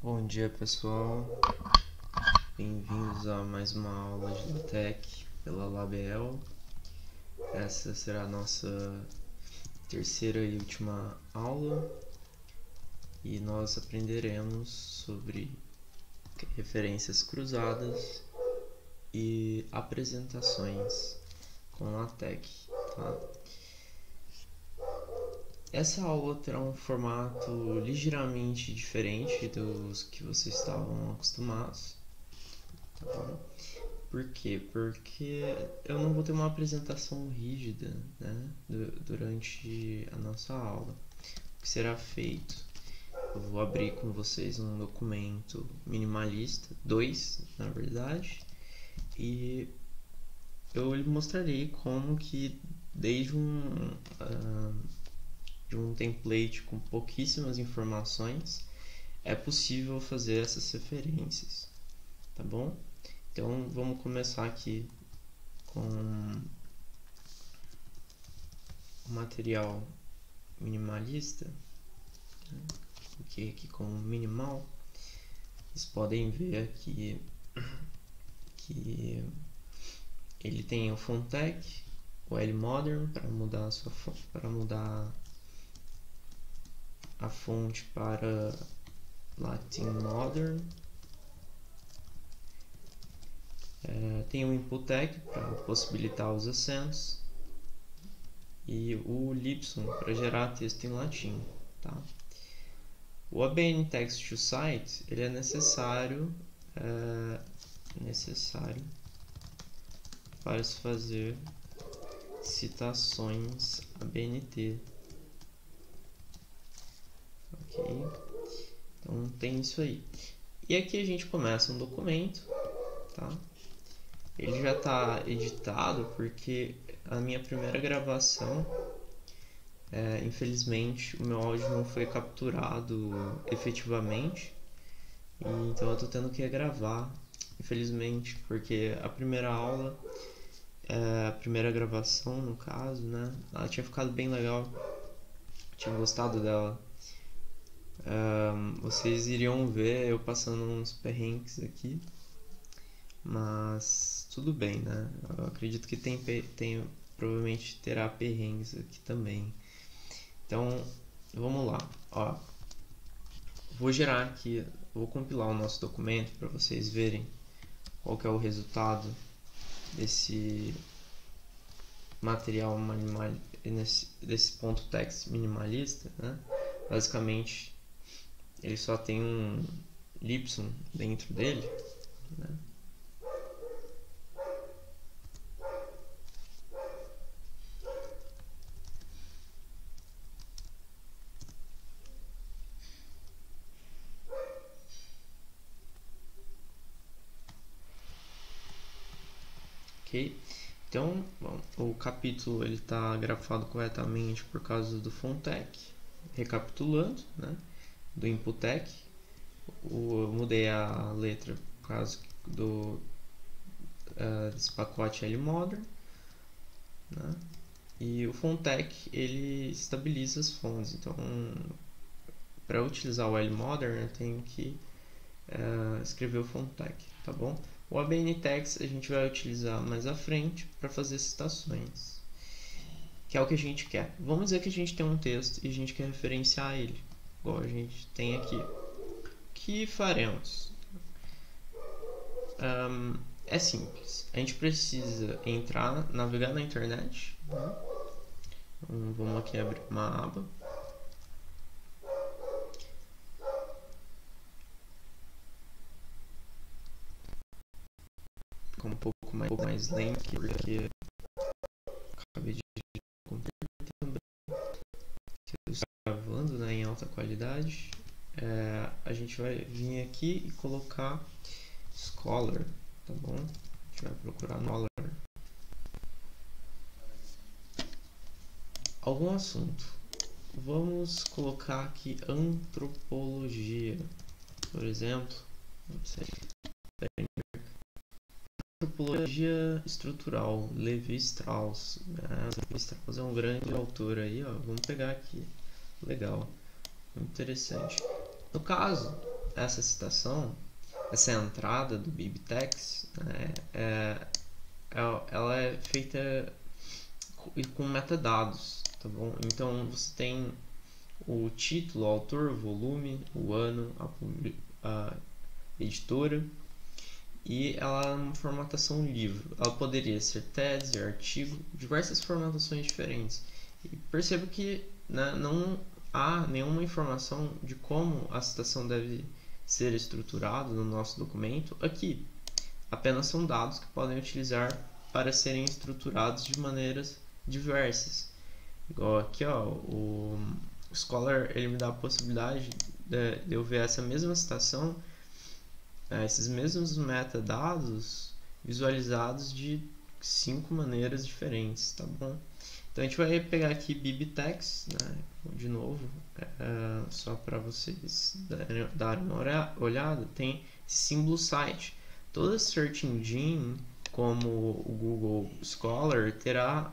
Bom dia, pessoal. Bem-vindos a mais uma aula de LaTeX pela Label. Essa será a nossa terceira e última aula e nós aprenderemos sobre referências cruzadas e apresentações com LaTeX, tá? Essa aula terá um formato ligeiramente diferente dos que vocês estavam acostumados, tá bom? Por quê? Porque eu não vou ter uma apresentação rígida, né, durante a nossa aula. O que será feito? Eu vou abrir com vocês um documento minimalista, dois na verdade, e eu lhe mostrarei como que desde de um template com pouquíssimas informações é possível fazer essas referências, tá bom? Então vamos começar aqui com o material minimalista, né? Aqui como minimal. Vocês podem ver aqui que ele tem o Fontec, o L-Modern para mudar a fonte para Latin Modern. Tem o Inputec para possibilitar os acentos e o Libsum para gerar texto em latim, tá? O ABN Text to Site ele é necessário para se fazer citações ABNT, ok? Então tem isso aí. E aqui a gente começa um documento, tá? Ele já está editado porque a minha primeira gravação, infelizmente, o meu áudio não foi capturado efetivamente, e então eu estou tendo que regravar, infelizmente, porque a primeira aula, a primeira gravação no caso, né, ela tinha ficado bem legal, tinha gostado dela. Vocês iriam ver eu passando uns perrengues aqui, mas tudo bem, né? Eu acredito que provavelmente terá perrengues aqui também. Então, vamos lá. Ó, vou compilar o nosso documento para vocês verem qual que é o resultado desse material desse ponto text minimalista, né? Basicamente, ele só tem um Libsum dentro dele, né? Ok? Então, bom, o capítulo ele está grafado corretamente por causa do Fontec. Recapitulando, né? Do Inputec, eu mudei a letra por causa desse pacote L-Modern, né? E o Fontec ele estabiliza as fontes, então para utilizar o L-Modern eu tenho que escrever o Fontec, tá bom? O ABN Text a gente vai utilizar mais à frente para fazer citações, que é o que a gente quer. Vamos dizer que a gente tem um texto e a gente quer referenciar ele, igual a gente tem aqui. O que faremos? É simples. A gente precisa navegar na internet, né? Então, vamos aqui abrir uma aba. Com um pouco mais lento, porque acabei de também que eu estou gravando, né, em alta qualidade. A gente vai vir aqui e colocar Scholar, tá bom? A gente vai procurar no Scholar algum assunto. Vamos colocar aqui antropologia, por exemplo. Antropologia estrutural, Levi-Strauss. Levi-Strauss é um grande autor aí, ó. Vamos pegar aqui. Legal, muito interessante. No caso, essa citação, essa entrada do BibTeX, né, ela é feita com metadados, tá bom? Então você tem o título, o autor, o volume, o ano, a editora, e ela é uma formatação livro. Ela poderia ser tese, artigo, diversas formatações diferentes. E perceba que, né, não há nenhuma informação de como a citação deve ser estruturada no nosso documento aqui. Apenas são dados que podem utilizar para serem estruturados de maneiras diversas. Igual aqui, ó, o Scholar ele me dá a possibilidade de eu ver essa mesma citação, esses mesmos metadados visualizados de 5 maneiras diferentes, tá bom? Então a gente vai pegar aqui BibTeX, né, de novo, só para vocês darem uma olhada, tem esse símbolo site. Toda search engine, como o Google Scholar, terá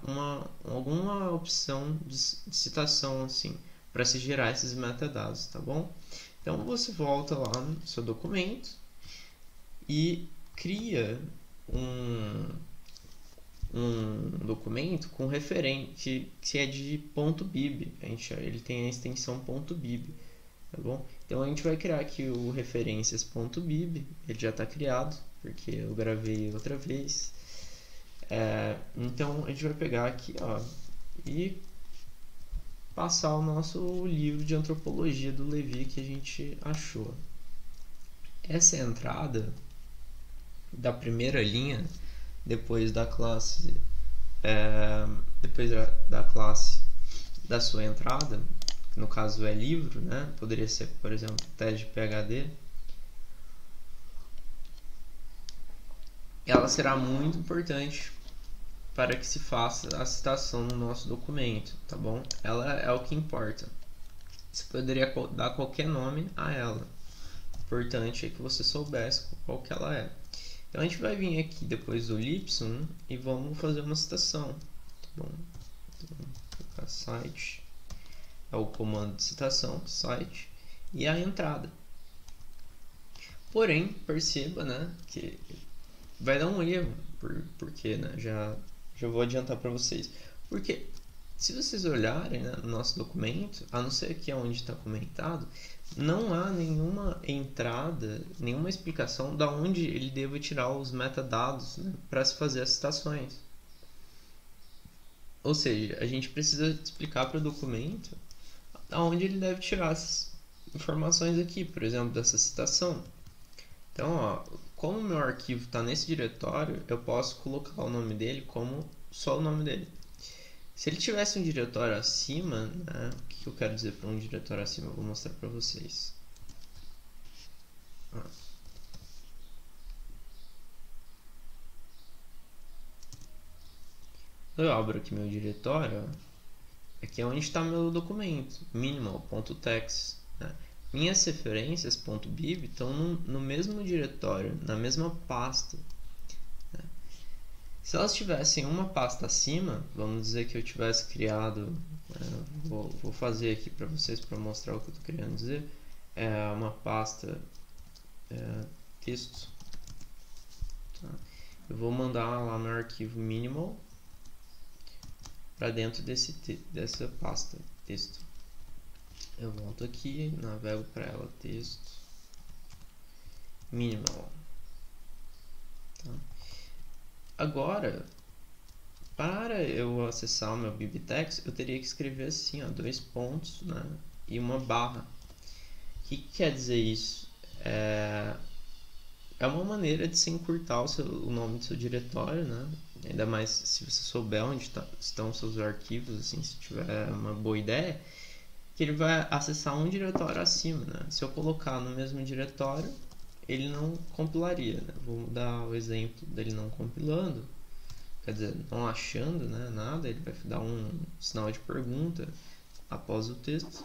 alguma opção de citação assim, para se gerar esses metadados, tá bom? Então você volta lá no seu documento e cria um documento com referente que é de .bib. Ele tem a extensão .bib, tá bom? Então a gente vai criar aqui o referências.bib, ele já está criado, porque eu gravei outra vez. Então a gente vai pegar aqui, ó, e passar o nosso livro de antropologia do Levi que a gente achou. Essa é a entrada da primeira linha depois da classe da classe da sua entrada, que no caso é livro, né? Poderia ser, por exemplo, teste de PhD. Ela será muito importante para que se faça a citação no nosso documento, tá bom? Ela é o que importa. Você poderia dar qualquer nome a ela. O importante é que você soubesse qual que ela é. Então a gente vai vir aqui depois do Lipson e vamos fazer uma citação, tá bom? Então, vou colocar site, é o comando de citação, site, e a entrada. Porém, perceba, né, que vai dar um erro, porque, né, já vou adiantar para vocês. Porque se vocês olharem, né, no nosso documento, a não ser aqui onde está comentado, não há nenhuma entrada, nenhuma explicação de onde ele deva tirar os metadados, né, para se fazer as citações. Ou seja, a gente precisa explicar para o documento aonde ele deve tirar essas informações aqui, por exemplo, dessa citação. Então, ó, como o meu arquivo está nesse diretório, eu posso colocar o nome dele como só o nome dele. Se ele tivesse um diretório acima, né, o que eu quero dizer para um diretório acima? Eu vou mostrar para vocês. Eu abro aqui meu diretório, aqui é onde está meu documento, minimal.txt. Né? Minhas referências .bib estão no mesmo diretório, na mesma pasta. Né? Se elas tivessem uma pasta acima, vamos dizer que eu tivesse criado, vou fazer aqui para vocês para mostrar o que eu estou querendo dizer, uma pasta texto. Tá? Eu vou mandar lá meu arquivo minimal para dentro dessa pasta texto. Eu volto aqui, navego para ela, texto, minimal. Tá? Agora, para eu acessar o meu BibTeX, eu teria que escrever assim, ó, 2 pontos, né, e uma barra. O que quer dizer isso? É uma maneira de se encurtar o nome do seu diretório, né? Ainda mais se você souber onde estão os seus arquivos, assim, se tiver uma boa ideia, que ele vai acessar um diretório acima, né? Se eu colocar no mesmo diretório, ele não compilaria, né? Vou dar o exemplo dele não compilando, quer dizer, não achando, né, nada, ele vai dar um sinal de pergunta após o texto.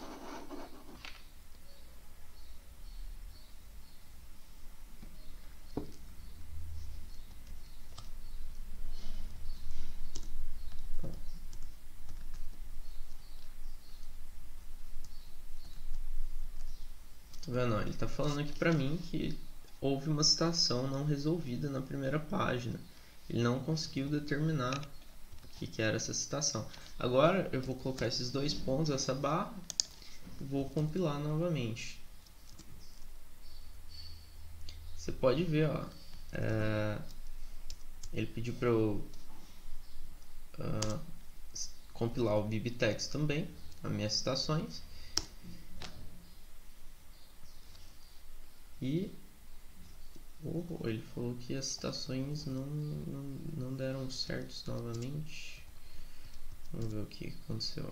Tá vendo? Ó, ele tá falando aqui pra mim que houve uma citação não resolvida na primeira página. Ele não conseguiu determinar o que era essa citação. Agora eu vou colocar esses dois pontos, essa barra, e vou compilar novamente. Você pode ver, ó, ele pediu para eu compilar o BibTeX também, as minhas citações. E ele falou que as citações não deram certos novamente. Vamos ver o que aconteceu.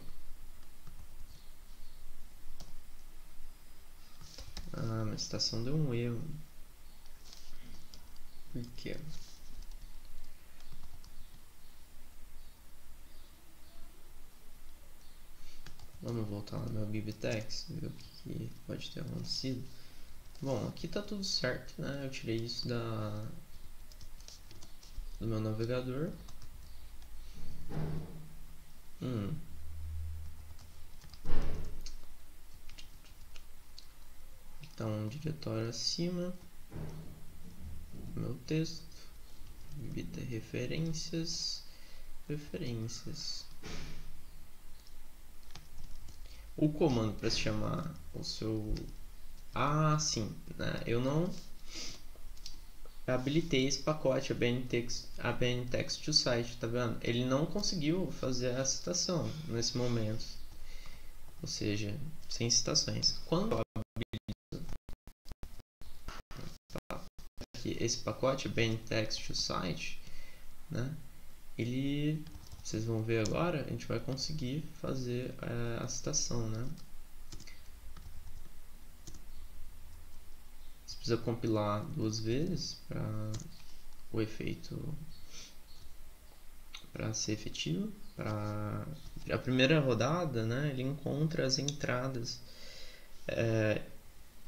Minha citação deu um erro. Por quê? Vamos voltar lá no meu BibTeX, ver o que pode ter acontecido. Bom, aqui tá tudo certo, né? Eu tirei isso do meu navegador. Então, um diretório acima, meu texto, bibita referências. O comando para se chamar o seu... sim, né? Eu não habilitei esse pacote ABN Text to Site, tá vendo? Ele não conseguiu fazer a citação nesse momento, ou seja, sem citações. Quando eu habilito esse pacote ABN Text to Site, né? Vocês vão ver agora, a gente vai conseguir fazer a citação, né? Você precisa compilar 2 vezes para o efeito, para ser efetivo. Para a primeira rodada, né, ele encontra as entradas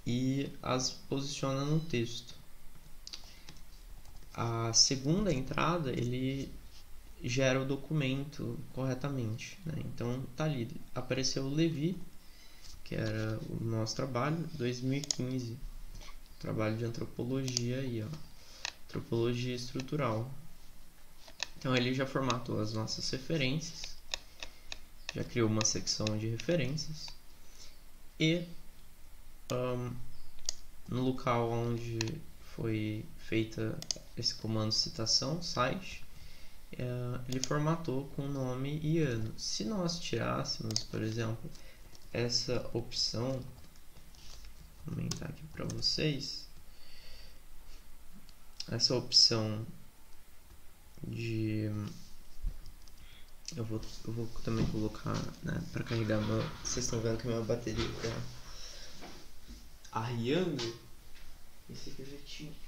e as posiciona no texto. A segunda entrada, ele gera o documento corretamente, né? Então tá ali, apareceu o Levi, que era o nosso trabalho, 2015, trabalho de antropologia aí, ó, antropologia estrutural. Então ele já formatou as nossas referências, já criou uma secção de referências e no local onde foi feita esse comando citação, site, ele formatou com o nome e ano. Se nós tirássemos, por exemplo, essa opção, vou aumentar aqui para vocês, essa opção de... Eu vou também colocar, né, para carregar meu... Vocês estão vendo que a minha bateria está arriando. Esse aqui eu já tinha.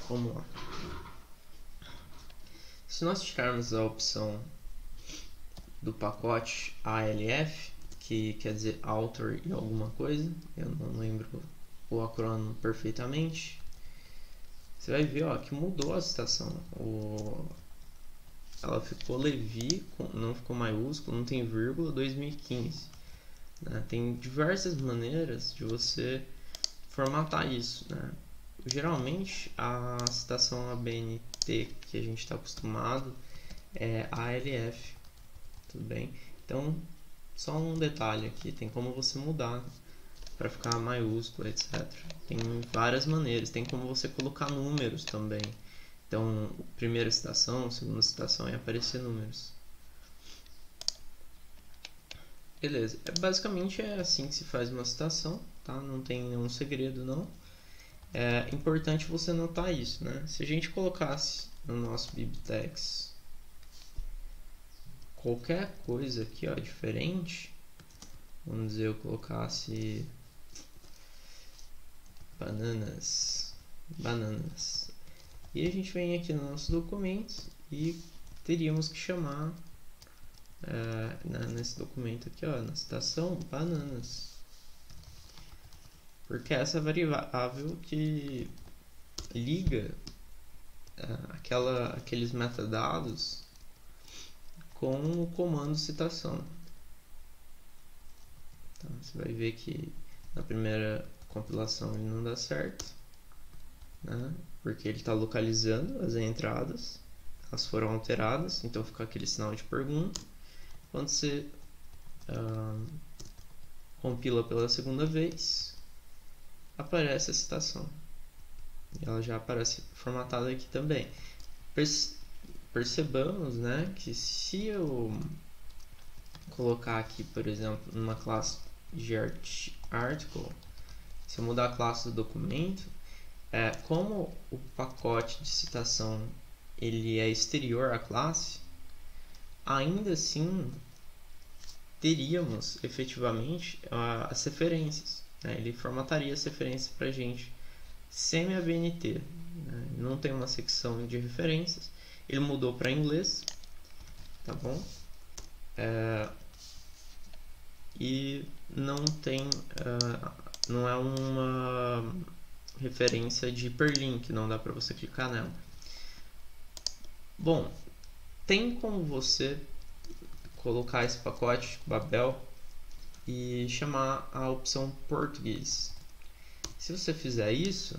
Vamos lá. Se nós tirarmos a opção do pacote ALF, que quer dizer author e alguma coisa, eu não lembro o acrônimo perfeitamente, você vai ver, ó, que mudou a citação. Ela ficou Levi, não ficou maiúsculo, não tem vírgula, 2015. Né? Tem diversas maneiras de você formatar isso, né? Geralmente a citação ABNT que a gente está acostumado é ALF, tudo bem? Então, só um detalhe aqui, tem como você mudar para ficar maiúsculo, etc. Tem várias maneiras, tem como você colocar números também. Então, primeira citação, segunda citação e aparecer números. Beleza, basicamente é assim que se faz uma citação, tá? Não tem nenhum segredo não. É importante você notar isso, né? Se a gente colocasse no nosso BibTeX qualquer coisa aqui, ó, diferente, vamos dizer, eu colocasse bananas, e a gente vem aqui no nosso documento e teríamos que chamar nesse documento aqui, ó, na citação, bananas, porque essa é a variável que liga aqueles metadados com o comando citação. Então, você vai ver que na primeira compilação ele não dá certo, né? Porque ele está localizando as entradas, elas foram alteradas, então fica aquele sinal de pergunta. Quando você compila pela segunda vez, aparece a citação. E ela já aparece formatada aqui também. Percebamos, né, que se eu colocar aqui, por exemplo, numa classe de article, se eu mudar a classe do documento, como o pacote de citação ele é exterior à classe, ainda assim teríamos efetivamente as referências, né? Ele formataria as referências para a gente semi-ABNT, né? Não tem uma secção de referências, ele mudou para inglês, tá bom? E não tem, não é uma referência de hiperlink, não dá para você clicar nela. Bom, tem como você colocar esse pacote Babel e chamar a opção português. Se você fizer isso,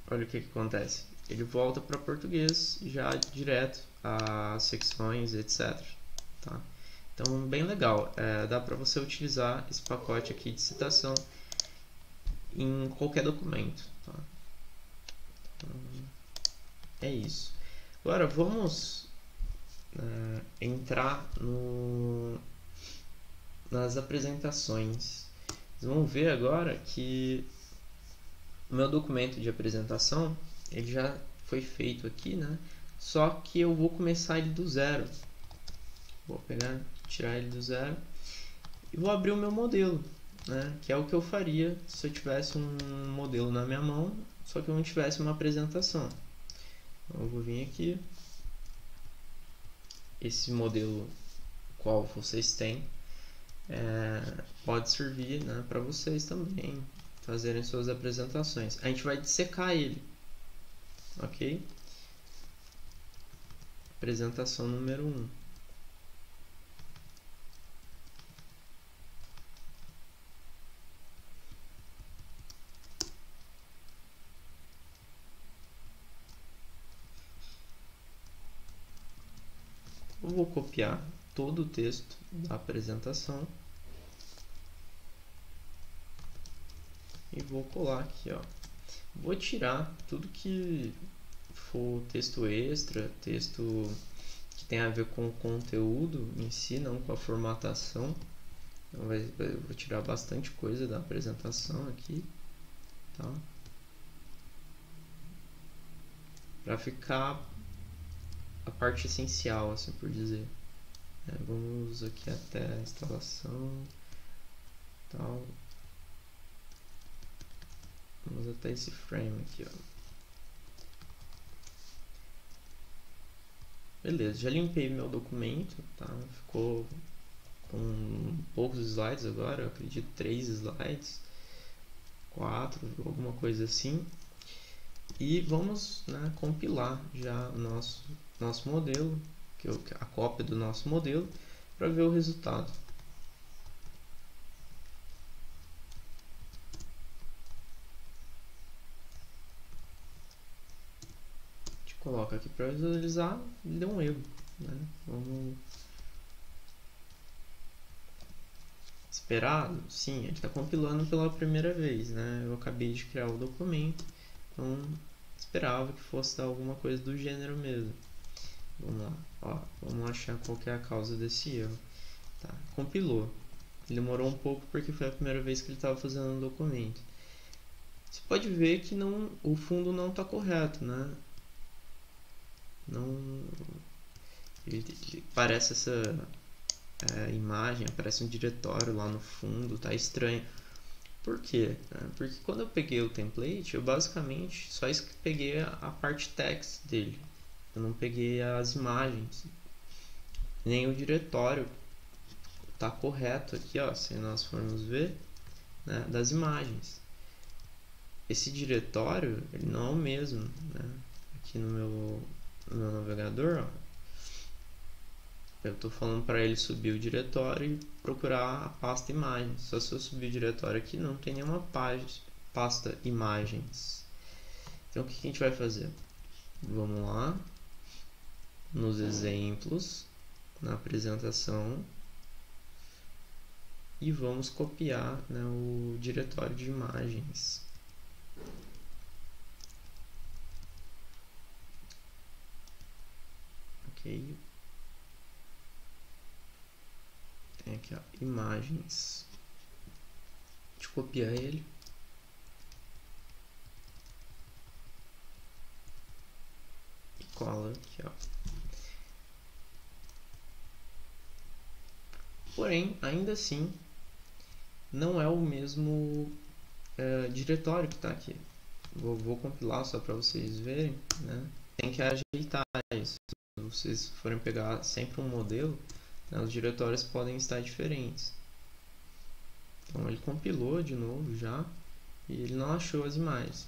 olha o que acontece. Ele volta para português já direto às secções, etc. Tá? Então, bem legal. Dá para você utilizar esse pacote aqui de citação em qualquer documento. Tá? Então, é isso. Agora, vamos entrar nas apresentações. Vocês vão ver agora que o meu documento de apresentação ele já foi feito aqui, né? Só que eu vou começar ele do zero. Vou pegar, tirar ele do zero e vou abrir o meu modelo, né? Que é o que eu faria se eu tivesse um modelo na minha mão, só que eu não tivesse uma apresentação. Então, eu vou vir aqui. Esse modelo qual vocês têm pode servir, né, para vocês também fazerem suas apresentações. A gente vai dissecar ele, ok? Apresentação número 1. Eu vou copiar todo o texto da apresentação e vou colar aqui, ó. Vou tirar tudo que for texto extra, texto que tem a ver com o conteúdo em si, não com a formatação. Então, eu vou tirar bastante coisa da apresentação aqui, tá? Para ficar a parte essencial, assim por dizer. Vamos aqui até a instalação, tal. Vamos até esse frame aqui, ó. Beleza, já limpei meu documento, tá? Ficou com poucos slides agora, eu acredito 3 slides, 4, alguma coisa assim. E vamos, né, compilar já o nosso modelo, a cópia do nosso modelo, para ver o resultado. A gente coloca aqui para visualizar e deu um erro, né? Vamos esperar? Sim, ele está compilando pela primeira vez, né? Eu acabei de criar o documento, então esperava que fosse dar alguma coisa do gênero mesmo. Vamos lá, ó, vamos achar qual que é a causa desse erro. Tá, compilou. Ele demorou um pouco porque foi a primeira vez que ele estava fazendo um documento. Você pode ver que o fundo não está correto, né? Ele parece essa imagem, aparece um diretório lá no fundo, tá estranho. Por quê? Porque quando eu peguei o template, eu basicamente só peguei a parte text dele. Eu não peguei as imagens, nem o diretório está correto aqui, ó, se nós formos ver, né, das imagens. Esse diretório ele não é o mesmo, né? Aqui no meu navegador, ó, Eu estou falando para ele subir o diretório e procurar a pasta imagens. Só se eu subir o diretório aqui, não tem nenhuma pasta imagens. Então o que a gente vai fazer? Vamos lá, nos exemplos, na apresentação, e vamos copiar, né, o diretório de imagens. Ok. Tem aqui, ó, imagens. A gente copia ele. E cola aqui, ó. Porém, ainda assim, não é o mesmo diretório que está aqui. Vou compilar só para vocês verem, né? Tem que ajeitar isso. Se vocês forem pegar sempre um modelo, né, os diretórios podem estar diferentes. Então ele compilou de novo já e ele não achou as imagens.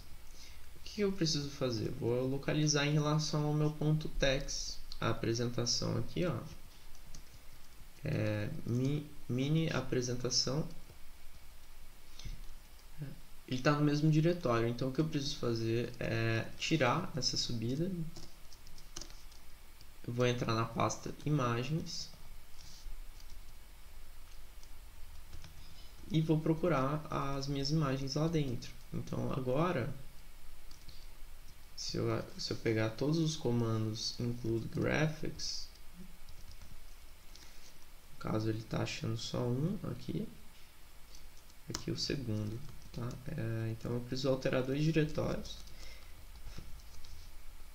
O que eu preciso fazer? Vou localizar em relação ao meu ponto text, a apresentação aqui, ó. Mini apresentação. Ele está no mesmo diretório, então o que eu preciso fazer é tirar essa subida. Eu vou entrar na pasta imagens e vou procurar as minhas imagens lá dentro. Então agora, se eu pegar todos os comandos include graphics, no caso ele está achando só um aqui o segundo. Tá? Então eu preciso alterar dois diretórios.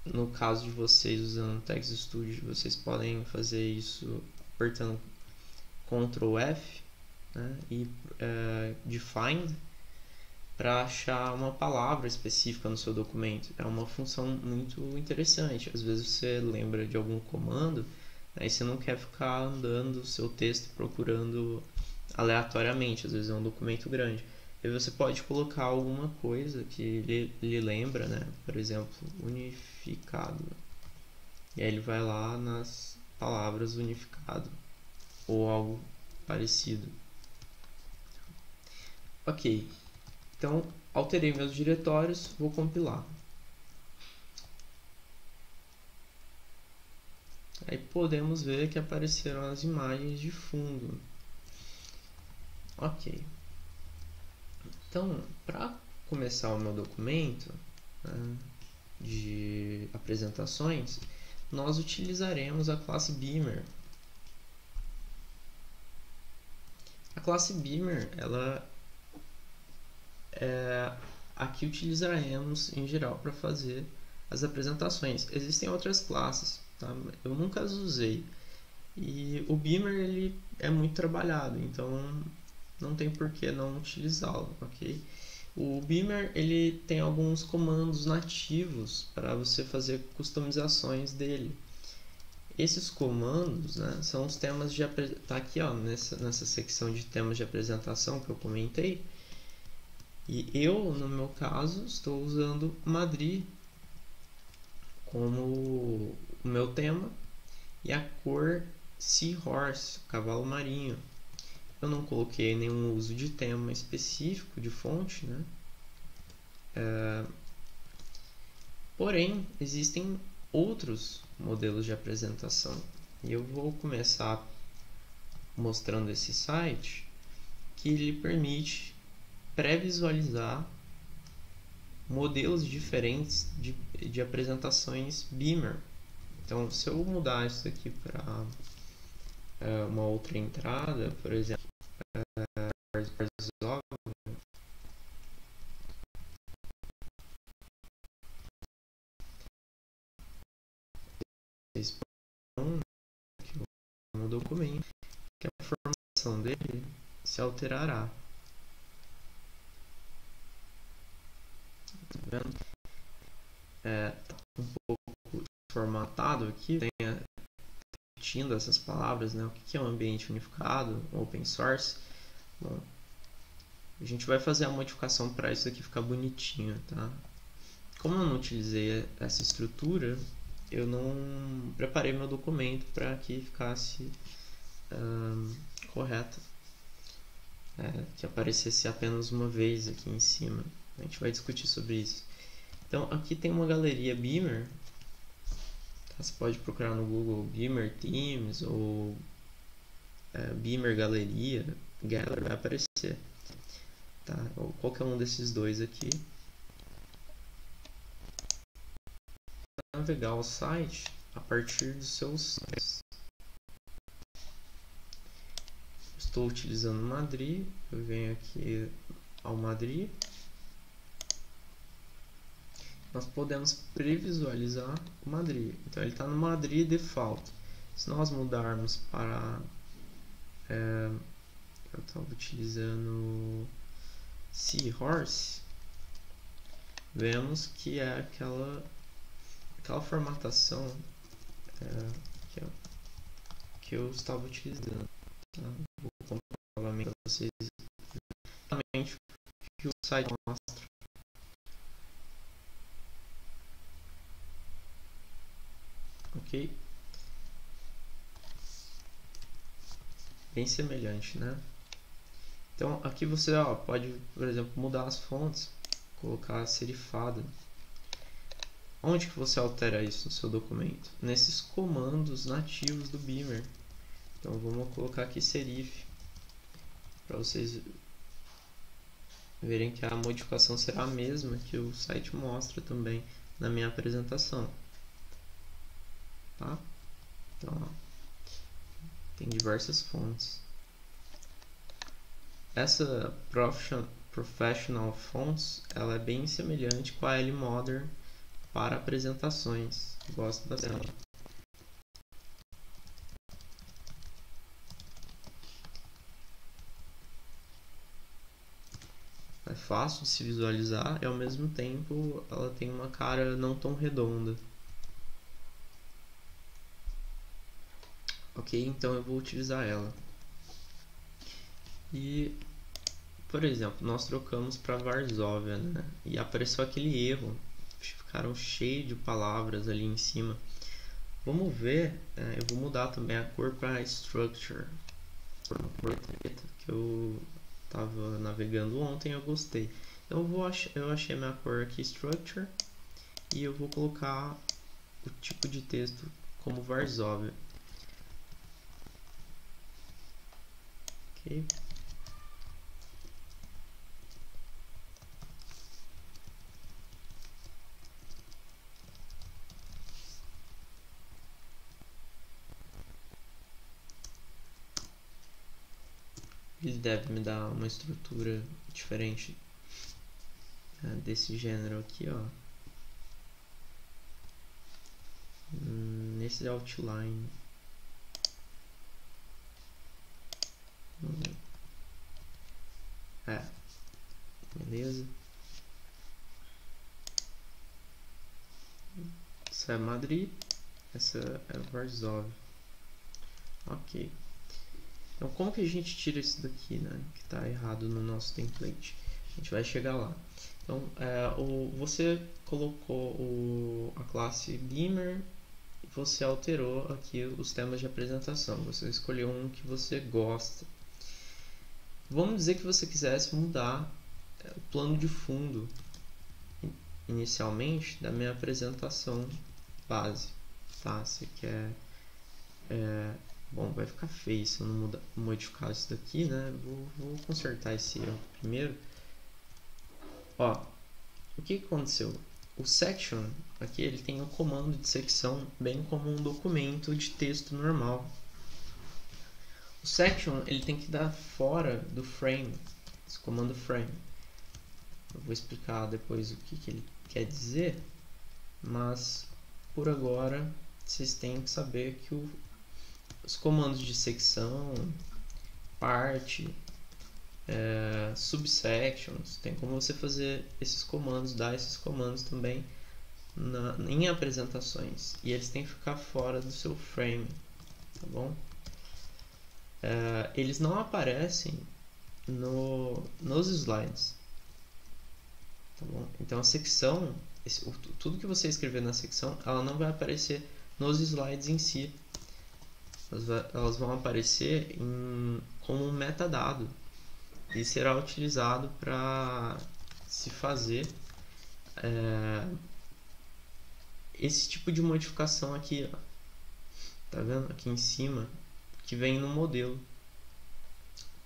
No caso de vocês usando o Text Studio, vocês podem fazer isso apertando Ctrl F, né, e define para achar uma palavra específica no seu documento. É uma função muito interessante. Às vezes você lembra de algum comando, né, e você não quer ficar andando o seu texto procurando aleatoriamente. Às vezes é um documento grande. E você pode colocar alguma coisa que lhe lembra, né? Por exemplo, unificado. E aí ele vai lá nas palavras unificado ou algo parecido. Ok, então alterei meus diretórios, vou compilar. Aí podemos ver que apareceram as imagens de fundo. Ok. Então, para começar o meu documento, né, de apresentações, nós utilizaremos a classe Beamer. A classe Beamer, ela é a que utilizaremos em geral para fazer as apresentações. Existem outras classes, tá? Eu nunca as usei. E o Beamer ele é muito trabalhado, então não tem por que não utilizá-lo, ok? O Beamer ele tem alguns comandos nativos para você fazer customizações dele. Esses comandos, né, são os temas de tá aqui, ó, nessa secção de temas de apresentação que eu comentei. E eu, no meu caso, estou usando Madrid como o meu tema e a cor Seahorse, cavalo marinho. Eu não coloquei nenhum uso de tema específico de fonte, né? Porém, existem outros modelos de apresentação. E eu vou começar mostrando esse site que lhe permite pré-visualizar modelos diferentes de apresentações Beamer. Então, se eu mudar isso aqui para uma outra entrada, por exemplo, no documento, que a formação dele se alterará. Tá vendo? Tá um pouco formatado aqui, tem repetindo essas palavras, né? O que é um ambiente unificado, open source. Bom, a gente vai fazer a modificação para isso aqui ficar bonitinho, tá? Como eu não utilizei essa estrutura, eu não preparei meu documento para que ficasse correto, que aparecesse apenas uma vez aqui em cima. A gente vai discutir sobre isso. Então aqui tem uma galeria Beamer, tá? Você pode procurar no Google Beamer Themes ou Beamer Galeria, Gallery, vai aparecer, tá? Ou qualquer um desses dois aqui. Para navegar o site a partir dos seus sites. Estou utilizando Madrid, eu venho aqui ao Madrid. Nós podemos previsualizar o Madrid. Então ele está no Madrid default. Se nós mudarmos para... eu estava utilizando Seahorse, vemos que é aquela formatação que eu estava utilizando. Tá? Vou comprar novamente para vocês exatamente o que o site mostra. Ok? Bem semelhante, né? Então aqui você pode, por exemplo, mudar as fontes, colocar serifada. Onde que você altera isso no seu documento? Nesses comandos nativos do Beamer. Então vamos colocar aqui serif, para vocês verem que a modificação será a mesma que o site mostra também na minha apresentação. Tá? Então, tem diversas fontes. Essa Professional Fonts, ela é bem semelhante com a L-Modern para apresentações. Gosto bastante. É fácil de se visualizar e ao mesmo tempo ela tem uma cara não tão redonda. Ok, então eu vou utilizar ela. E, por exemplo, nós trocamos para Varsóvia, né? E apareceu aquele erro. Ficaram cheios de palavras ali em cima. Vamos ver, eu vou mudar também a cor para Structure. Por uma cor preta, que eu estava navegando ontem e eu gostei. Então eu achei a minha cor aqui, Structure. E eu vou colocar o tipo de texto como Varsóvia. Ok. Ele deve me dar uma estrutura diferente desse gênero aqui, ó. Nesse outline. Beleza. Essa é Madrid, essa é Varsóvia. Ok. Então como que a gente tira isso daqui, né? Que está errado no nosso template. A gente vai chegar lá. Então você colocou a classe Beamer e você alterou aqui os temas de apresentação. Você escolheu um que você gosta. Vamos dizer que você quisesse mudar o plano de fundo inicialmente da minha apresentação base, tá? Você quer bom, vai ficar feio se eu não modificar isso daqui, né? Vou consertar esse erro primeiro. Ó, o que aconteceu? O section aqui ele tem um comando de secção bem como um documento de texto normal. O section ele tem que dar fora do frame, esse comando frame. Eu vou explicar depois o que ele quer dizer, mas por agora vocês têm que saber que os comandos de secção, parte, subsections, tem como você fazer esses comandos, dar esses comandos também em apresentações, e eles têm que ficar fora do seu frame, tá bom? Eles não aparecem nos slides, tá bom? Então a secção tudo que você escrever na secção, ela não vai aparecer nos slides em si. Elas vão aparecer como um metadado e será utilizado para se fazer esse tipo de modificação aqui, ó. Tá vendo? Aqui em cima, que vem no modelo.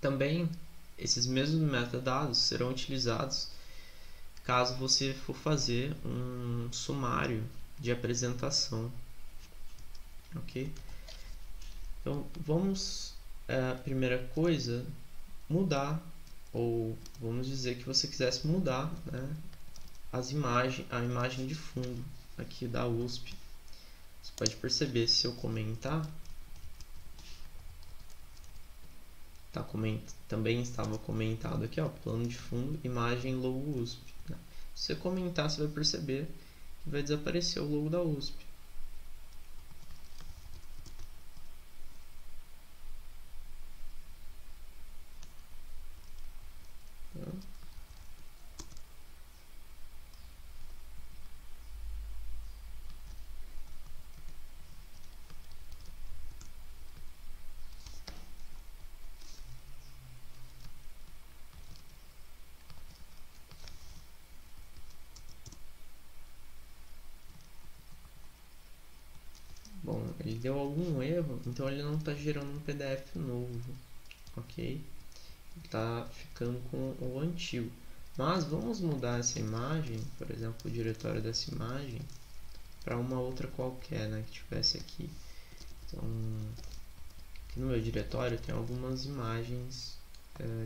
Também, esses mesmos metadados serão utilizados caso você for fazer um sumário de apresentação. Ok? Então, vamos, primeira coisa, mudar, ou vamos dizer que você quisesse mudar, né, a imagem de fundo aqui da USP. Você pode perceber, se eu comentar, também estava comentado aqui, ó, plano de fundo, imagem logo USP. Né? Se você comentar, você vai perceber que vai desaparecer o logo da USP. Bom, ele deu algum erro, então ele não está gerando um PDF novo, ok? Está ficando com o antigo. Mas vamos mudar essa imagem, por exemplo, o diretório dessa imagem, para uma outra qualquer, né, que tivesse aqui. Então, aqui no meu diretório tem algumas imagens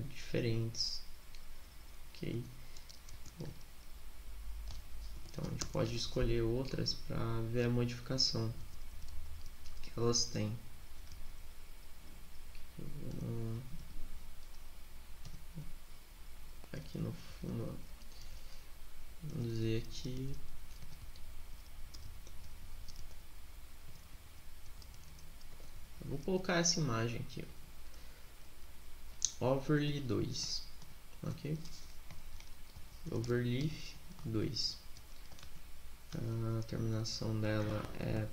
diferentes, ok? Então a gente pode escolher outras para ver a modificação que elas têm. Aqui no fundo, vamos dizer aqui, eu vou colocar essa imagem aqui, Overlay 2, ok? Overleaf 2. A terminação dela é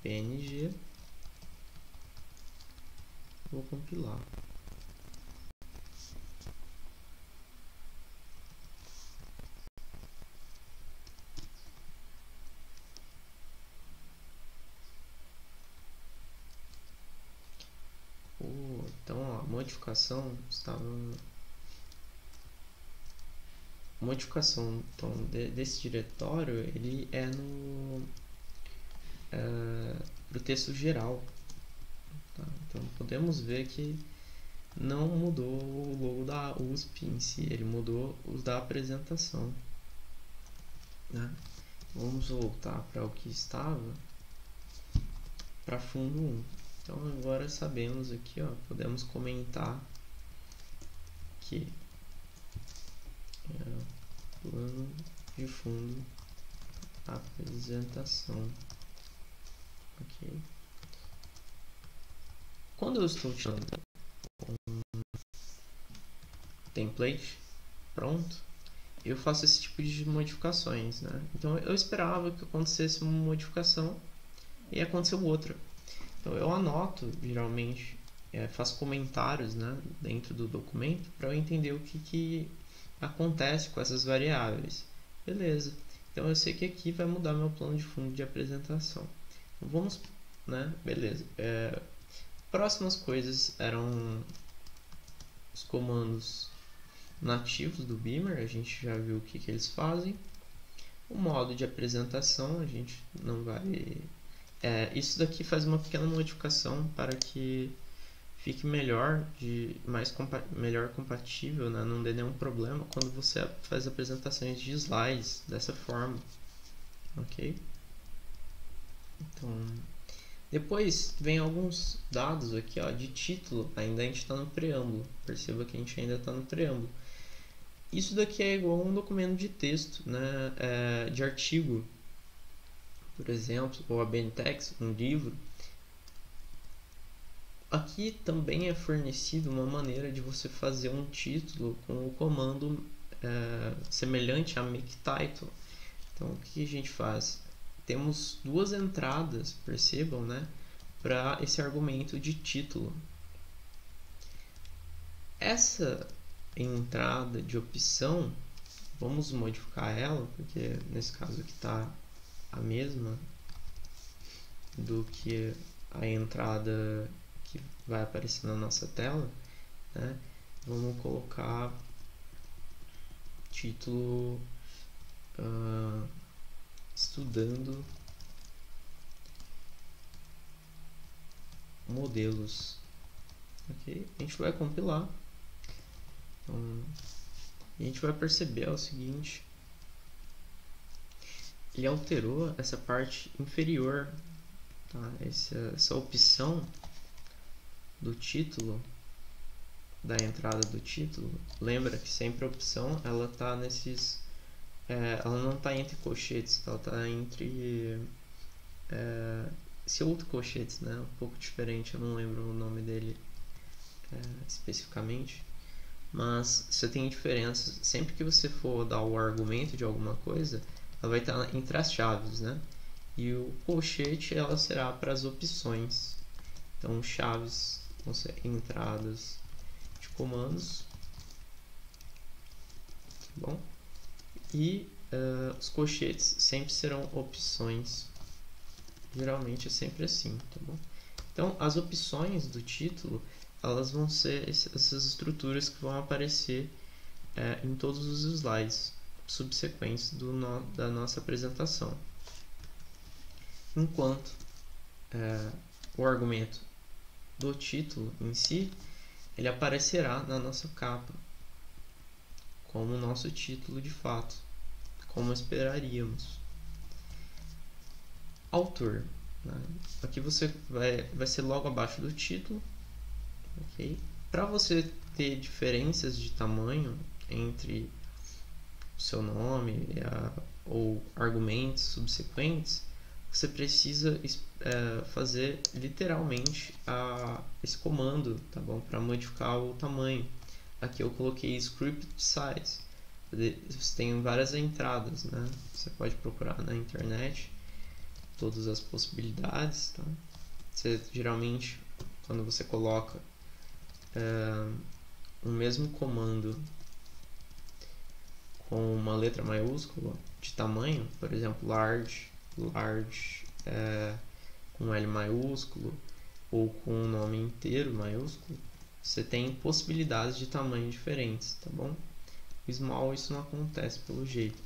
PNG. Vou compilar. Então, ó, a modificação estava. A modificação então, desse diretório, ele é no texto geral. Tá? Então podemos ver que não mudou o logo da USP em si, ele mudou os da apresentação. Né? Vamos voltar para o que estava, para fundo 1. Então agora sabemos aqui, ó, podemos comentar que plano de fundo apresentação. Ok. Quando eu estou utilizando um template pronto, eu faço esse tipo de modificações, né? Então eu esperava que acontecesse uma modificação e aconteceu outra. Então eu anoto, geralmente, faço comentários, né, dentro do documento para eu entender o que acontece com essas variáveis. Beleza. Então eu sei que aqui vai mudar meu plano de fundo de apresentação. Então, vamos, né? Beleza. Próximas coisas eram os comandos nativos do Beamer, a gente já viu o que eles fazem. O modo de apresentação, a gente não vai... isso daqui faz uma pequena modificação para que fique melhor, melhor compatível, né? Não dê nenhum problema quando você faz apresentações de slides dessa forma, ok? Então, depois vem alguns dados aqui, ó, de título. Ainda a gente está no preâmbulo, perceba que a gente ainda está no preâmbulo. Isso daqui é igual a um documento de texto, né? De artigo, por exemplo, ou a Bentext, um livro. Aqui também é fornecido uma maneira de você fazer um título com o comando semelhante a make title. Então o que a gente faz? Temos duas entradas, percebam, né, para esse argumento de título. Essa entrada de opção, vamos modificar ela, porque nesse caso aqui está a mesma do que a entrada que vai aparecer na nossa tela, né? Vamos colocar título estudando modelos. Ok? A gente vai compilar. Então, a gente vai perceber o seguinte: ele alterou essa parte inferior, tá? Essa opção do título, da entrada do título. Lembra que sempre a opção ela tá nesses, ela não está entre colchetes, ela está entre pseudo-colchetes, né? Um pouco diferente, eu não lembro o nome dele especificamente, mas você tem diferenças. Sempre que você for dar o argumento de alguma coisa, ela vai estar entre as chaves, né? E o colchete ela será para as opções. Então, chaves vão ser entradas de comandos, tá bom? E os colchetes sempre serão opções. Geralmente é sempre assim, tá bom? Então, as opções do título, elas vão ser essas estruturas que vão aparecer em todos os slides subsequentes da nossa apresentação. Enquanto o argumento do título em si, ele aparecerá na nossa capa como o nosso título de fato, como esperaríamos. Autor, né? Aqui você vai ser logo abaixo do título, ok? Para você ter diferenças de tamanho entre o seu nome ou argumentos subsequentes, você precisa fazer literalmente esse comando, tá bom? Para modificar o tamanho. Aqui eu coloquei script size. Você tem várias entradas, né? Você pode procurar na internet todas as possibilidades, tá? Geralmente, quando você coloca o mesmo comando com uma letra maiúscula de tamanho, por exemplo, large com L maiúsculo ou com o nome inteiro maiúsculo, você tem possibilidades de tamanho diferentes, tá bom? O small isso não acontece pelo jeito,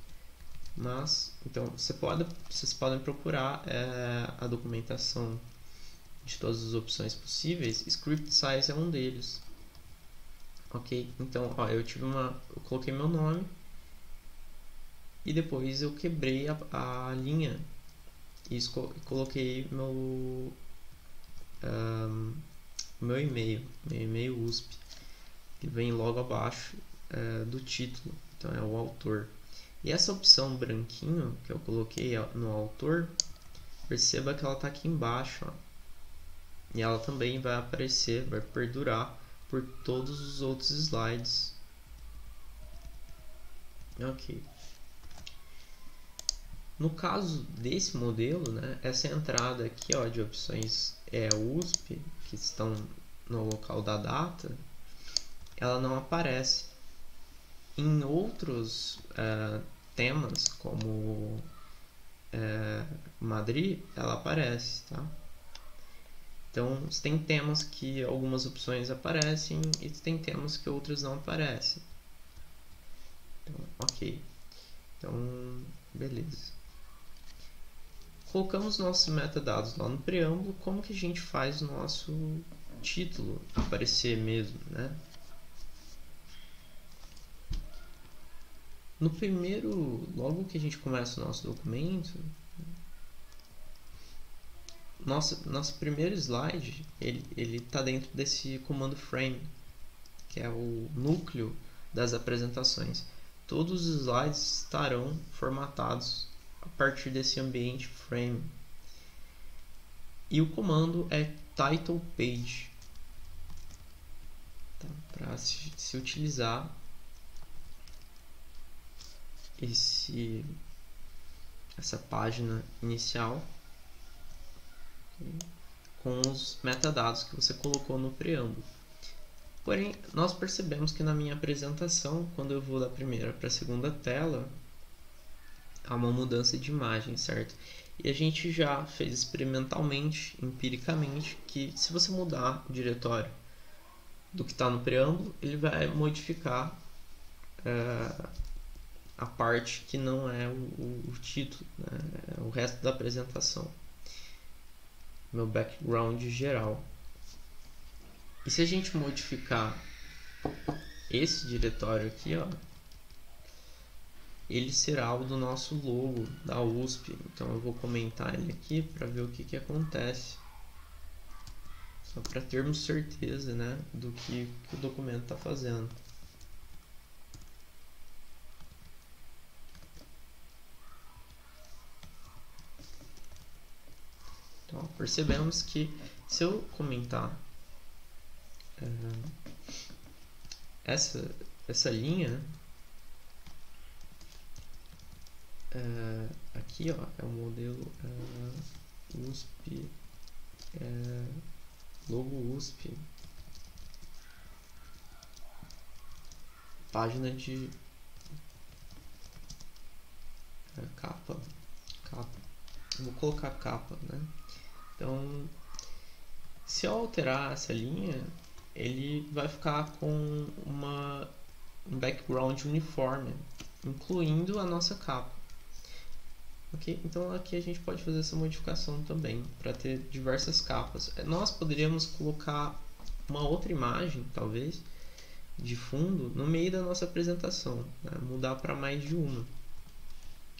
mas então vocês podem procurar a documentação de todas as opções possíveis. Script size é um deles, ok? Então, ó, eu coloquei meu nome e depois eu quebrei a linha e coloquei meu e-mail USP, que vem logo abaixo do título, então é o autor. E essa opção branquinho que eu coloquei no autor, perceba que ela está aqui embaixo, ó, e ela também vai aparecer, vai perdurar por todos os outros slides. Ok. No caso desse modelo, né, essa entrada aqui, ó, de opções USP, que estão no local da data, ela não aparece. Em outros temas, como Madrid, ela aparece, tá? Então, tem temas que algumas opções aparecem e tem temas que outras não aparecem. Então, ok. Então, beleza. Colocamos nossos metadados lá no preâmbulo. Como que a gente faz o nosso título aparecer mesmo, né? No primeiro, logo que a gente começa o nosso documento, nosso primeiro slide, ele está dentro desse comando frame, que é o núcleo das apresentações. Todos os slides estarão formatados a partir desse ambiente frame. E o comando é title page, tá? Para se utilizar essa página inicial com os metadados que você colocou no preâmbulo. Porém, nós percebemos que na minha apresentação, quando eu vou da primeira para a segunda tela, há uma mudança de imagem, certo? E a gente já fez experimentalmente, empiricamente, que se você mudar o diretório do que está no preâmbulo, ele vai modificar a parte que não é o título, né? O resto da apresentação, meu background geral. E se a gente modificar esse diretório aqui, ó, ele será o do nosso logo da USP. Então eu vou comentar ele aqui para ver o que acontece, só para termos certeza, né, do que o documento está fazendo. Então percebemos que se eu comentar essa linha aqui, ó, é o modelo USP, logo USP, página de capa, vou colocar capa, né? Então, se eu alterar essa linha, ele vai ficar com um background uniforme, incluindo a nossa capa. Ok? Então aqui a gente pode fazer essa modificação também, para ter diversas capas. Nós poderíamos colocar uma outra imagem, talvez, de fundo, no meio da nossa apresentação, né? Mudar para mais de uma,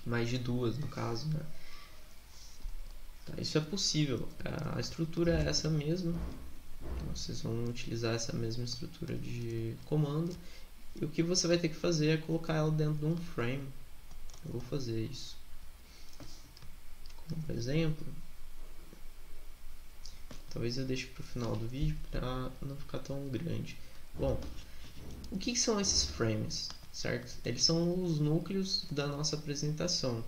mais de duas no caso, né? Isso é possível. A estrutura é essa mesma. Vocês vão utilizar essa mesma estrutura de comando. E o que você vai ter que fazer é colocar ela dentro de um frame. Eu vou fazer isso. Como por exemplo, talvez eu deixe para o final do vídeo para não ficar tão grande. Bom, o que são esses frames? Certo? Eles são os núcleos da nossa apresentação.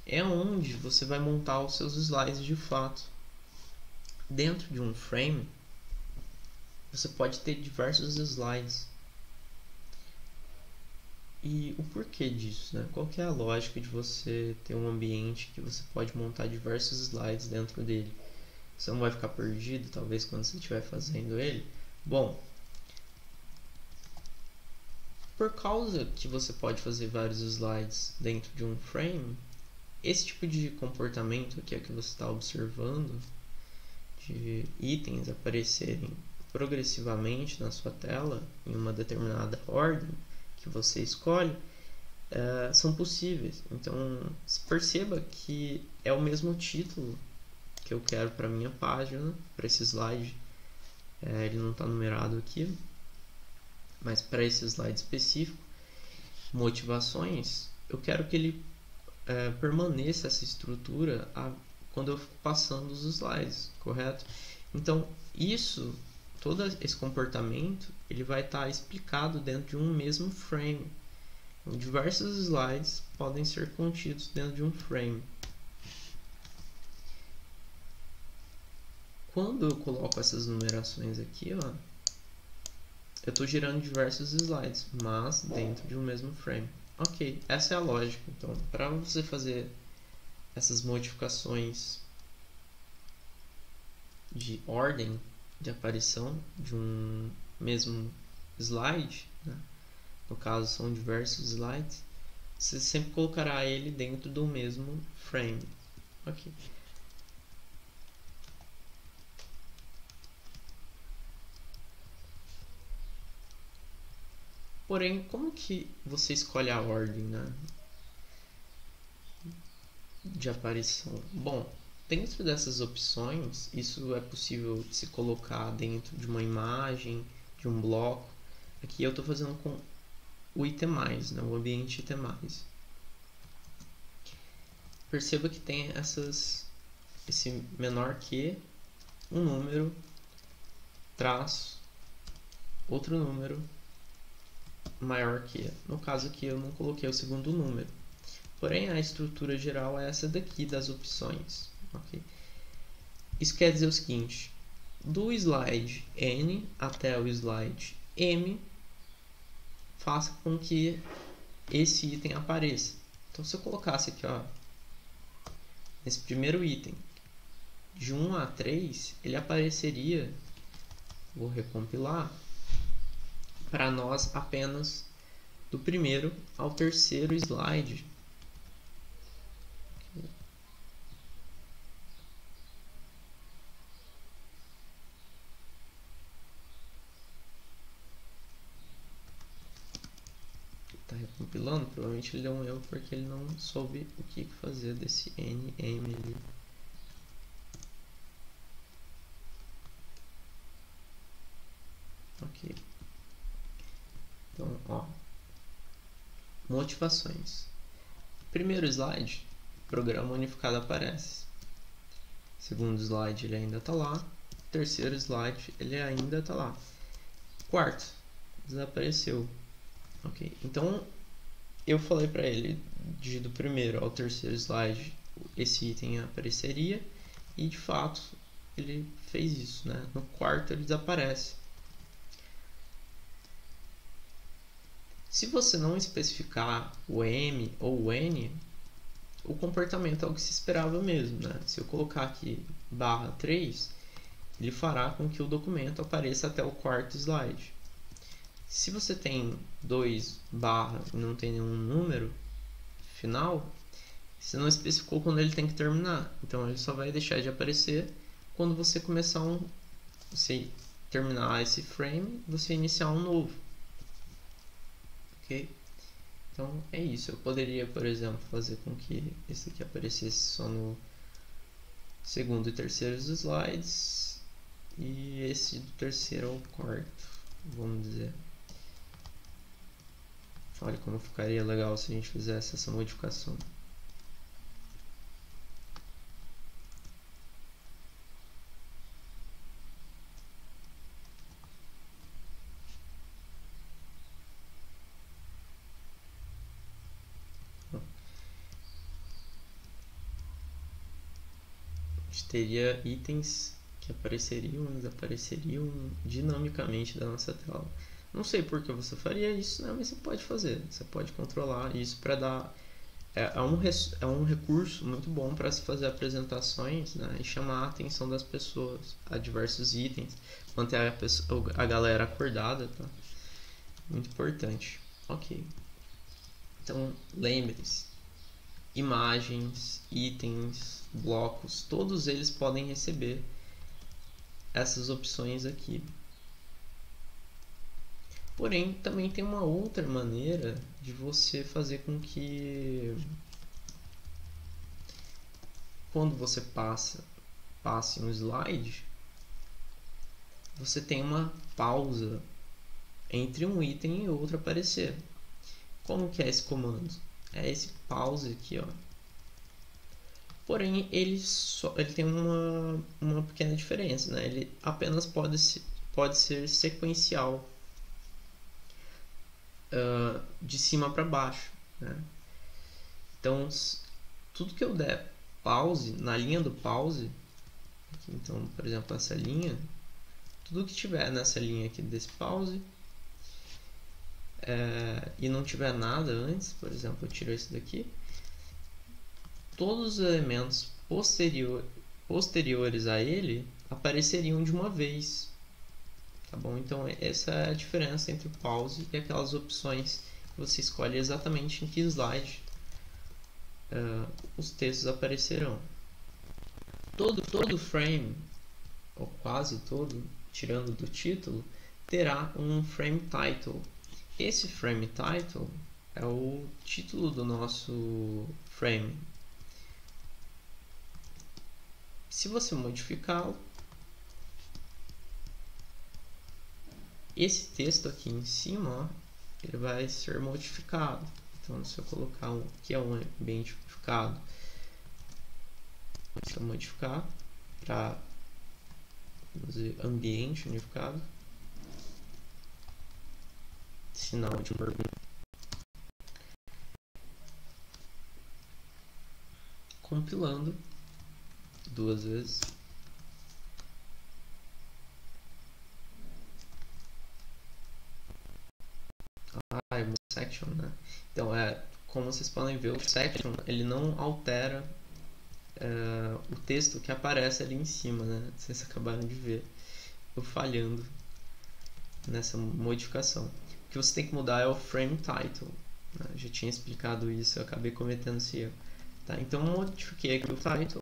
É onde você vai montar os seus slides de fato. Dentro de um frame, você pode ter diversos slides. E o porquê disso, né? Qual que é a lógica de você ter um ambiente que você pode montar diversos slides dentro dele? Você não vai ficar perdido, talvez, quando você estiver fazendo ele? Bom, por causa que você pode fazer vários slides dentro de um frame, esse tipo de comportamento aqui é que você está observando, de itens aparecerem progressivamente na sua tela, em uma determinada ordem que você escolhe, são possíveis. Então, perceba que é o mesmo título que eu quero para minha página, para esse slide. Ele não está numerado aqui, mas para esse slide específico, motivações, eu quero que ele permaneça essa estrutura quando eu fico passando os slides, correto? Então, todo esse comportamento, ele vai estar explicado dentro de um mesmo frame. Então, diversos slides podem ser contidos dentro de um frame. Quando eu coloco essas numerações aqui, ó, eu estou gerando diversos slides, mas dentro de um mesmo frame. Ok, essa é a lógica. Então, para você fazer essas modificações de ordem de aparição de um mesmo slide, né? No caso são diversos slides, você sempre colocará ele dentro do mesmo frame. Ok. Porém, como que você escolhe a ordem, né, de aparição? Bom, dentro dessas opções, isso é possível de se colocar dentro de uma imagem, de um bloco. Aqui eu estou fazendo com o itemais, né, o ambiente itemais. Perceba que tem esse menor que, um número, traço, outro número, maior que. No caso aqui eu não coloquei o segundo número. Porém, a estrutura geral é essa daqui das opções. Okay? Isso quer dizer o seguinte: do slide N até o slide M, faça com que esse item apareça. Então, se eu colocasse aqui, ó, nesse primeiro item, de 1 a 3, ele apareceria, vou recompilar, para nós apenas do primeiro ao terceiro slide. Está recompilando, provavelmente ele deu um erro porque ele não soube o que fazer desse NM ali. Ok. Então, ó, motivações. Primeiro slide, programa unificado aparece. Segundo slide, ele ainda está lá. Terceiro slide, ele ainda está lá. Quarto, desapareceu. Ok, então eu falei para ele do primeiro ao terceiro slide esse item apareceria e de fato ele fez isso, né? No quarto ele desaparece. Se você não especificar o M ou o N, o comportamento é o que se esperava mesmo, né? Se eu colocar aqui /3, ele fará com que o documento apareça até o quarto slide. Se você tem 2 barra e não tem nenhum número final, você não especificou quando ele tem que terminar. Então ele só vai deixar de aparecer quando você começar você terminar esse frame, você iniciar um novo. Ok? Então é isso. Eu poderia, por exemplo, fazer com que esse aqui aparecesse só no segundo e terceiro slides e esse do terceiro ao quarto, vamos dizer. Olha como ficaria legal se a gente fizesse essa modificação. A gente teria itens que apareceriam e desapareceriam dinamicamente da nossa tela. Não sei por que você faria isso, né? Mas você pode fazer. Você pode controlar isso para dar... É um recurso muito bom para se fazer apresentações, né? E chamar a atenção das pessoas a diversos itens. Manter a galera acordada, tá? Muito importante. Ok. Então, lembre-se. Imagens, itens, blocos, todos eles podem receber essas opções aqui. Porém, também tem uma outra maneira de você fazer com que quando você passe um slide, você tem uma pausa entre um item e outro aparecer. Como que é esse comando? É esse pause aqui, ó. Porém, ele tem uma pequena diferença, né? Ele apenas pode ser sequencial, de cima para baixo, né? Então, tudo que eu der pause, na linha do pause, aqui, então, por exemplo, essa linha, tudo que tiver nessa linha aqui desse pause, e não tiver nada antes, por exemplo, eu tiro esse daqui, todos os elementos posteriores a ele apareceriam de uma vez. Tá bom? Então essa é a diferença entre o pause e aquelas opções que você escolhe exatamente em que slide os textos aparecerão. Todo frame, ou quase todo, tirando do título, terá um frame title. Esse frame title é o título do nosso frame. Se você modificá-lo, esse texto aqui em cima, ó, ele vai ser modificado. Então, se eu colocar que é um ambiente unificado, se eu modificar para ambiente unificado, sinal de pergunta. compilando 2 vezes. É o section, né? Então, como vocês podem ver, o section ele não altera o texto que aparece ali em cima, né? Vocês acabaram de ver eu falhando nessa modificação. O que você tem que mudar é o frame title, né? Eu já tinha explicado isso, eu acabei cometendo esse erro. Tá? Então, eu modifiquei aqui o title.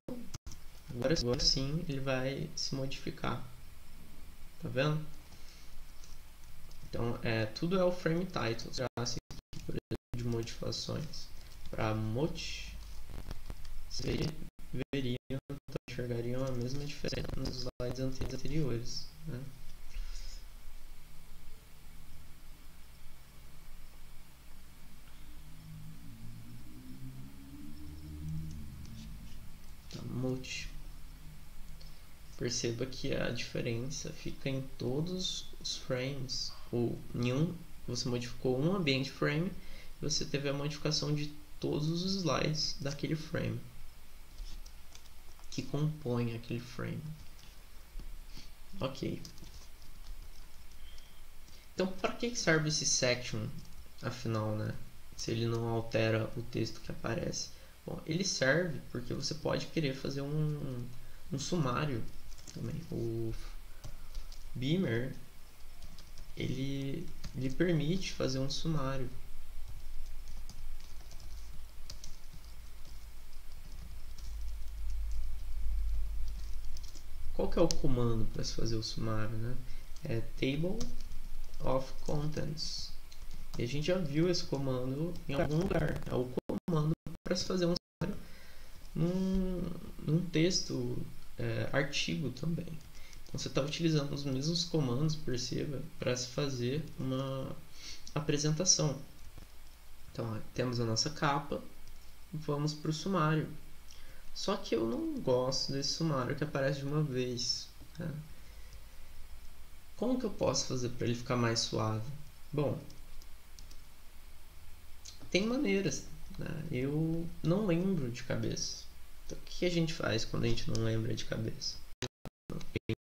Agora sim ele vai se modificar. Tá vendo? Então, tudo é o frame title. Já se por exemplo, de modificações para mot, vocês enxergariam a mesma diferença nos slides anteriores, né? Tá, mot. Perceba que a diferença fica em todos os frames. Ou em você modificou um ambiente frame e você teve a modificação de todos os slides daquele frame que compõem aquele frame. Ok. Então, para que serve esse section, afinal, né? Se ele não altera o texto que aparece. Bom, ele serve porque você pode querer fazer um sumário também. O Beamer ele permite fazer um sumário. Qual que é o comando para se fazer o sumário, né? É Table of Contents. E a gente já viu esse comando em algum lugar. É o comando para se fazer um sumário num texto artigo também. Então você está utilizando os mesmos comandos, perceba, para se fazer uma apresentação. Então, temos a nossa capa, vamos para o sumário. Só que eu não gosto desse sumário que aparece de uma vez, né? Como que eu posso fazer para ele ficar mais suave? Bom, tem maneiras, né? Eu não lembro de cabeça. Então, o que a gente faz quando a gente não lembra de cabeça?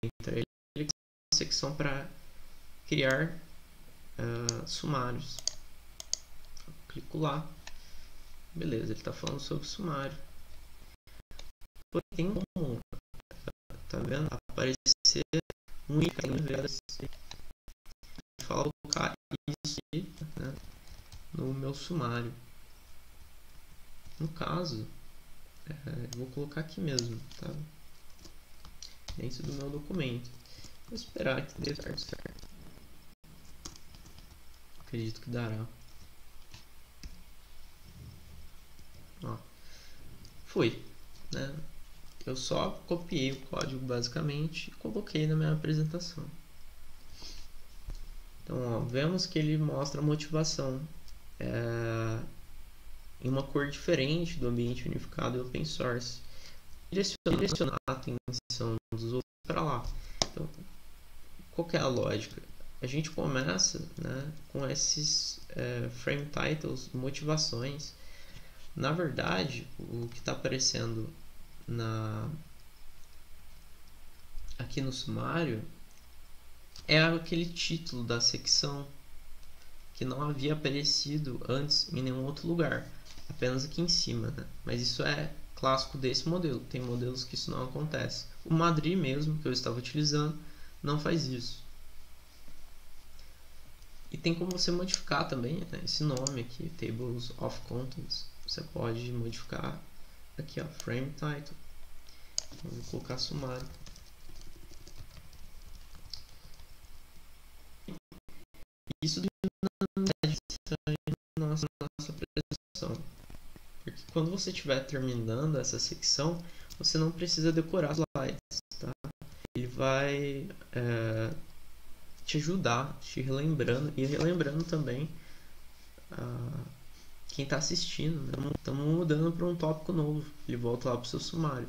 Entra ele na secção para criar sumários. Eu clico lá. Beleza, ele está falando sobre sumário. Porém, tem como, tá vendo? Aparecer um ícone e falar colocar isso aqui, né, no meu sumário. No caso, eu vou colocar aqui mesmo, tá? Dentro do meu documento. Vou esperar que dê certo. Acredito que dará. Ó, foi, né? Eu só copiei o código basicamente e coloquei na minha apresentação. Então, ó, vemos que ele mostra a motivação em uma cor diferente do ambiente unificado e open source. Direcionar a atenção dos outros para lá. Então, qual que é a lógica? A gente começa, né, com esses frame titles, motivações. Na verdade, o que está aparecendo aqui no sumário é aquele título da secção que não havia aparecido antes em nenhum outro lugar, apenas aqui em cima, né? Mas isso é clássico desse modelo, tem modelos que isso não acontece. O Madrid mesmo, que eu estava utilizando, não faz isso. E tem como você modificar também, né, esse nome aqui, Tables of Contents. Você pode modificar aqui, ó, Frame Title. Então, vou colocar sumário. Isso na nossa apresentação. Porque quando você estiver terminando essa secção, você não precisa decorar os slides, tá? Ele vai te ajudar, te relembrando e relembrando também quem está assistindo, né? Estamos mudando para um tópico novo. Ele volta lá para o seu sumário.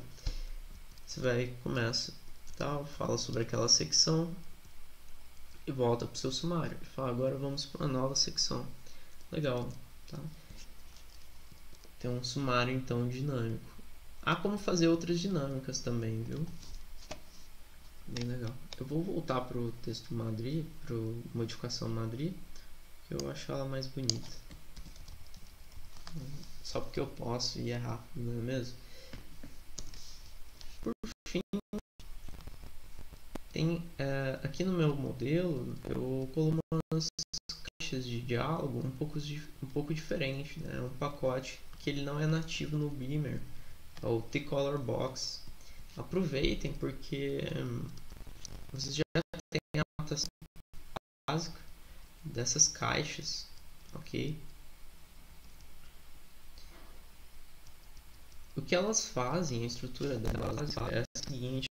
Você vai, começa, tal, fala sobre aquela secção e volta para o seu sumário. E fala, agora vamos para uma nova secção. Legal, tá? Tem um sumário então dinâmico. Há como fazer outras dinâmicas também, viu? Bem legal. Eu vou voltar pro texto Madrid, pro modificação Madrid, que eu acho ela mais bonita. Só porque eu posso e é rápido, não é mesmo? Por fim, tem aqui no meu modelo eu coloquei umas caixas de diálogo um pouco diferente, né? Um pacote que ele não é nativo no Beamer, é o T-Color Box. Aproveitem porque vocês já têm a anotação básica dessas caixas, ok? O que elas fazem, a estrutura delas é a seguinte: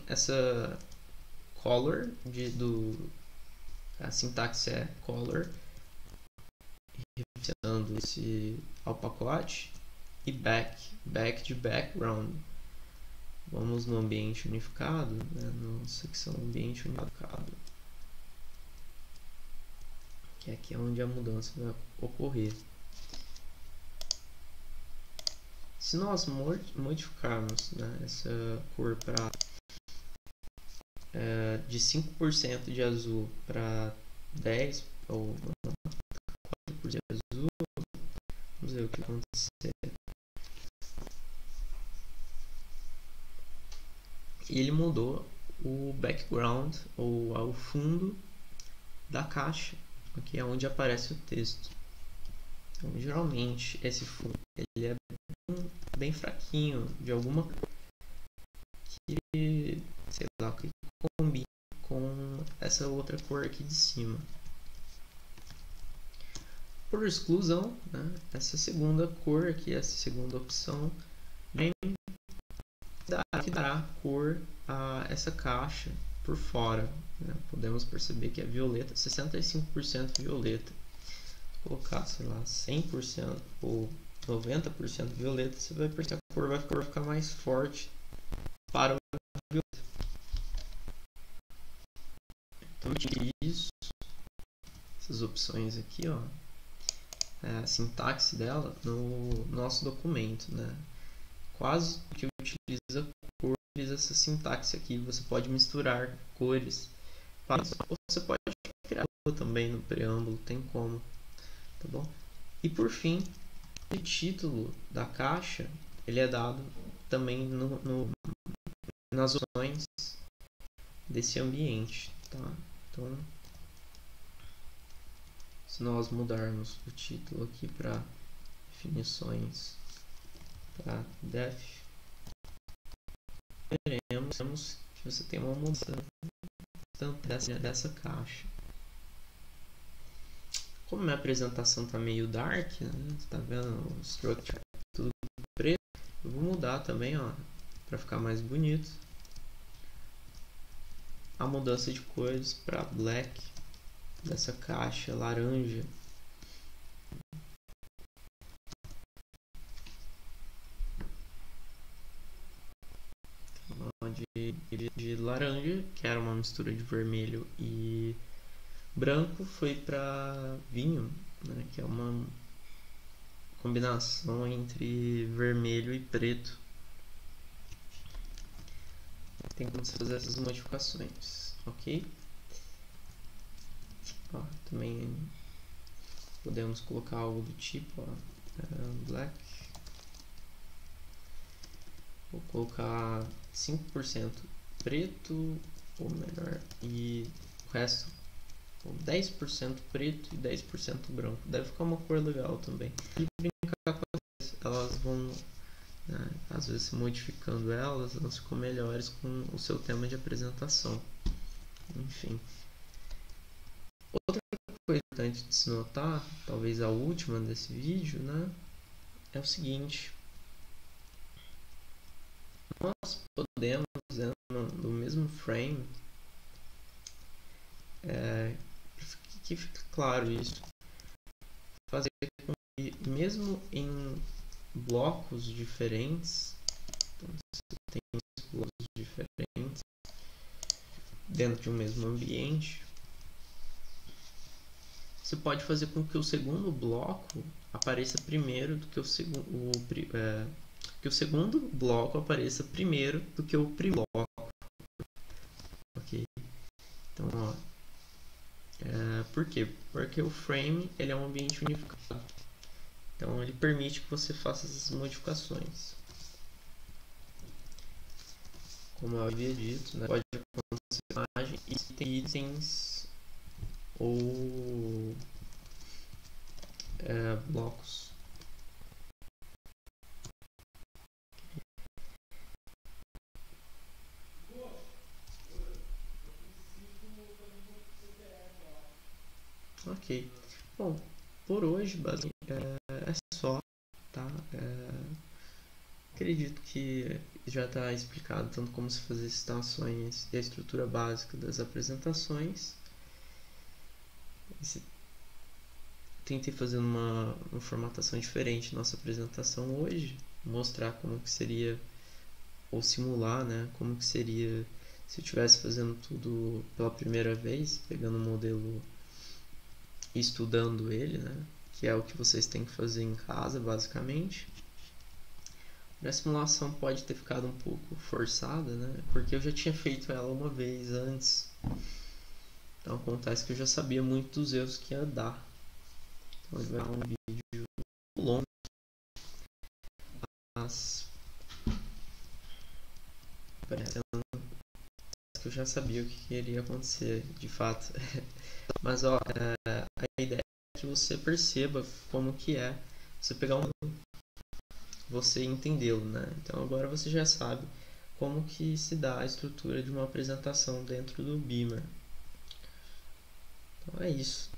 essa color a sintaxe é color, referenciando esse ao pacote, e back de background. Vamos no ambiente unificado, né, na secção ambiente unificado, que aqui é onde a mudança vai ocorrer. Se nós modificarmos, né, essa cor para de 5% de azul para 10% ou 4% de azul, vamos ver o que vai acontecer. E ele mudou o background ou o fundo da caixa, aqui é onde aparece o texto. Então, geralmente esse fundo ele é bem fraquinho, de alguma que, sei lá, que combina com essa outra cor aqui de cima. Por exclusão, né, essa segunda cor aqui, essa segunda opção, que dará cor a essa caixa por fora, né? Podemos perceber que é violeta, 65% violeta. Se colocar, sei lá, 100% ou 90% violeta, você vai perceber que a cor vai ficar mais forte para o violeta. Então, eu utilizo isso, essas opções aqui, ó, a sintaxe dela no nosso documento, né? Quase que utiliza cor, utiliza essa sintaxe aqui. Você pode misturar cores, ou você pode criar também no preâmbulo, tem como, tá bom? E por fim, o título da caixa ele é dado também nas opções desse ambiente, tá? Então, se nós mudarmos o título aqui para definições para def, veremos que você tem uma mudança dessa caixa. Como minha apresentação tá meio dark, né? Você tá vendo o structure tudo preto, eu vou mudar também, ó, para ficar mais bonito, a mudança de cores para black dessa caixa laranja. De laranja, que era uma mistura de vermelho e branco, foi para vinho, né, que é uma combinação entre vermelho e preto. Tem como fazer essas modificações, ok? Ó, também podemos colocar algo do tipo, ó, black. Vou colocar 5% preto, ou melhor, e o resto 10% preto e 10% branco. Deve ficar uma cor legal também. E brincar com elas vão, né, às vezes modificando elas ficam melhores com o seu tema de apresentação. Enfim. Outra coisa importante de se notar, talvez a última desse vídeo, né, é o seguinte: nós podemos, no mesmo frame, que fica claro isso, fazer com que mesmo em blocos diferentes, então você tem blocos diferentes dentro de um mesmo ambiente, você pode fazer com que o segundo bloco apareça primeiro do que o segundo, que o segundo bloco apareça primeiro do que o primeiro bloco, ok? Então, ó, por quê? Porque o frame ele é um ambiente unificado, então ele permite que você faça essas modificações. Como eu havia dito, né? Pode acontecer imagem e itens ou blocos. Ok. Bom, por hoje, basicamente, é só, tá? Acredito que já está explicado tanto como se fazer citações e a estrutura básica das apresentações. Tentei fazer uma formatação diferente na nossa apresentação hoje, mostrar como que seria, ou simular, né, como que seria se eu estivesse fazendo tudo pela primeira vez, pegando o modelo e estudando ele, né, que é o que vocês têm que fazer em casa, basicamente. A simulação pode ter ficado um pouco forçada, né, porque eu já tinha feito ela uma vez antes. Então acontece que eu já sabia muito dos erros que ia dar. Então ele vai dar um vídeo longo, mas parecendo que eu já sabia o que iria acontecer de fato. Mas ó, a ideia é que você perceba como que é você pegar você entendê-lo, né? Então agora você já sabe como que se dá a estrutura de uma apresentação dentro do Beamer. Então é isso.